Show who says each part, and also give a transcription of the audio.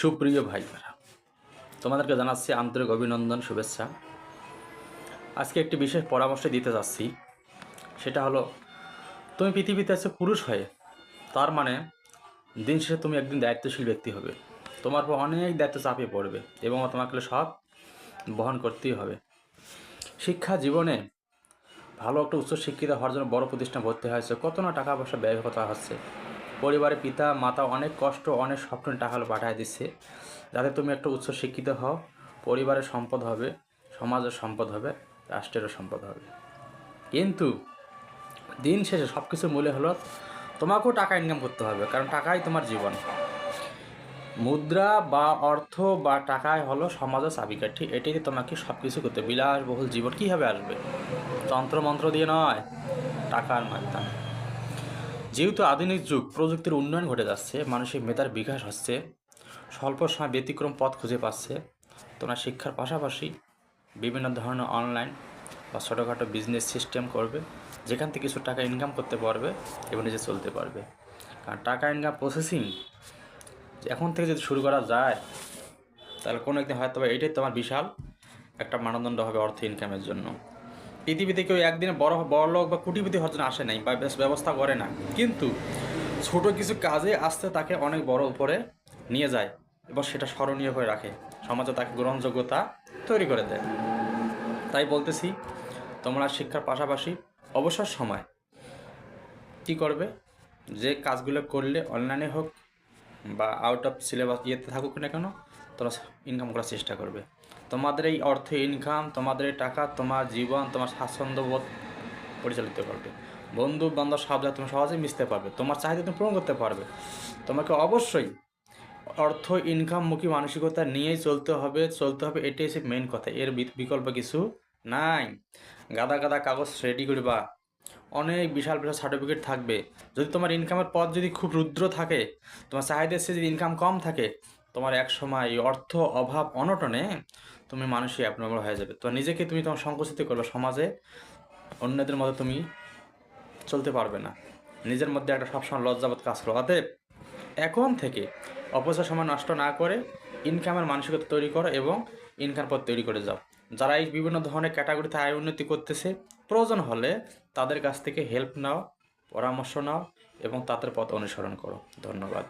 Speaker 1: সুপ্রিয় ভাইরা, তোমাদেরকে জানাচ্ছি আন্তরিক অভিনন্দন, শুভেচ্ছা। আজকে একটি বিশেষ পরামর্শ দিতে যাচ্ছি। সেটা হলো, তুমি পৃথিবীতে আছো পুরুষ হয়ে, তার মানে দিন শেষে তুমি একদিন দায়িত্বশীল ব্যক্তি হবে। তোমার উপর অনেক দায়িত্ব চাপিয়ে পড়বে এবং তোমাকে সব বহন করতেই হবে। শিক্ষা জীবনে ভালো একটা উচ্চশিক্ষিত হওয়ার জন্য বড় প্রতিষ্ঠান ভর্তি হয়েছে, কত না টাকা পয়সা ব্যয় করা হচ্ছে। পরিবারের পিতা মাতা অনেক কষ্ট, অনেক স্বপ্ন টাকা পাঠিয়ে দিচ্ছে যাতে তুমি একটা উচ্চশিক্ষিত হও। পরিবারের সম্পদ হবে, সমাজের সম্পদ হবে, রাষ্ট্রেরও সম্পদ হবে। কিন্তু দিন শেষে সব কিছুর মূল্য হলো তোমাকেও টাকা ইনকাম করতে হবে, কারণ টাকাই তোমার জীবন। মুদ্রা বা অর্থ বা টাকাই হলো সমাজের চাবিকাঠি। এটাই তোমাকে সব কিছু করতে, বিলাসবহুল জীবন কীভাবে আসবে? তন্ত্রমন্ত্র দিয়ে নয়, টাকার মাধ্যমে। যেহেতু আধুনিক যুগ, প্রযুক্তির উন্নয়ন ঘটে যাচ্ছে, মানুষের মেধার বিকাশ হচ্ছে, স্বল্প সময় ব্যতিক্রম পথ খুঁজে পাচ্ছে, তোমরা শিক্ষার পাশাপাশি বিভিন্ন ধরনের অনলাইন বা ছোটোখাটো বিজনেস সিস্টেম করবে, যেখান থেকে কিছু টাকা ইনকাম করতে পারবে এবং নিজে চলতে পারবে। কারণ টাকা ইনকাম প্রসেসিং এখন থেকে যদি শুরু করা যায়, তাহলে কোনো একদিন হয়তো এইটাই তোমার বিশাল একটা মানদণ্ড হবে অর্থ ইনকামের জন্য। পৃথিবীতে কেউ একদিনে বড় লোক বা কোটিপতি হওয়ার জন্য আসে নাই বা ব্যবস্থা করে না, কিন্তু ছোট কিছু কাজে আসতে তাকে অনেক বড় উপরে নিয়ে যায় এবং সেটা স্মরণীয় করে রাখে, সমাজে তাকে গ্রহণযোগ্যতা তৈরি করে দেয়। তাই বলতেছি, তোমরা শিক্ষার পাশাপাশি অবসর সময় কী করবে, যে কাজগুলো করলে অনলাইনে হোক বা আউট অফ সিলেবাস ইয়েতে থাকুক না কেন, তোমরা ইনকাম করার চেষ্টা করবে। তোমাদের এই অর্থ ইনকাম, তোমাদের এই টাকা তোমার জীবন, তোমার স্বাচ্ছন্দ্যবোধ পরিচালিত করবে। বন্ধু বান্ধব সব জায়গায় তুমি সহজেই মিশতে পারবে, তোমার চাহিদা তুমি পূরণ করতে পারবে। তোমাকে অবশ্যই অর্থ ইনকামমুখী মানসিকতা নিয়েই চলতে হবে। এটাই হচ্ছে মেন কথা, এর বিকল্প কিছু নাই। গাদা গাদা কাগজ রেডি করবা, অনেক বিশাল বিশাল সার্টিফিকেট থাকবে, যদি তোমার ইনকামের পথ যদি খুব রুদ্র থাকে, তোমার চাহিদার চেয়ে যদি ইনকাম কম থাকে, তোমার এক সময় অর্থ অভাব অনটনে তুমি মানুষই অ্যাবনর্মাল হয়ে যাবে। তোমার নিজেকে তুমি তোমার সংকুচিত করবে, সমাজে অন্যদের মধ্যে তুমি চলতে পারবে না, নিজের মধ্যে একটা সবসময় লজ্জাবোধ কাজ করো। অতএব এখন থেকে অপচয় সময় নষ্ট না করে ইনকামের মানসিকতা তৈরি করো এবং ইনকাম পথ তৈরি করে যাও। যারা এই বিভিন্ন ধরনের ক্যাটাগরিতে আয় উন্নতি করতেছে, প্রয়োজন হলে তাদের কাছ থেকে হেল্প নাও, পরামর্শ নাও এবং তাদের পথ অনুসরণ করো। ধন্যবাদ।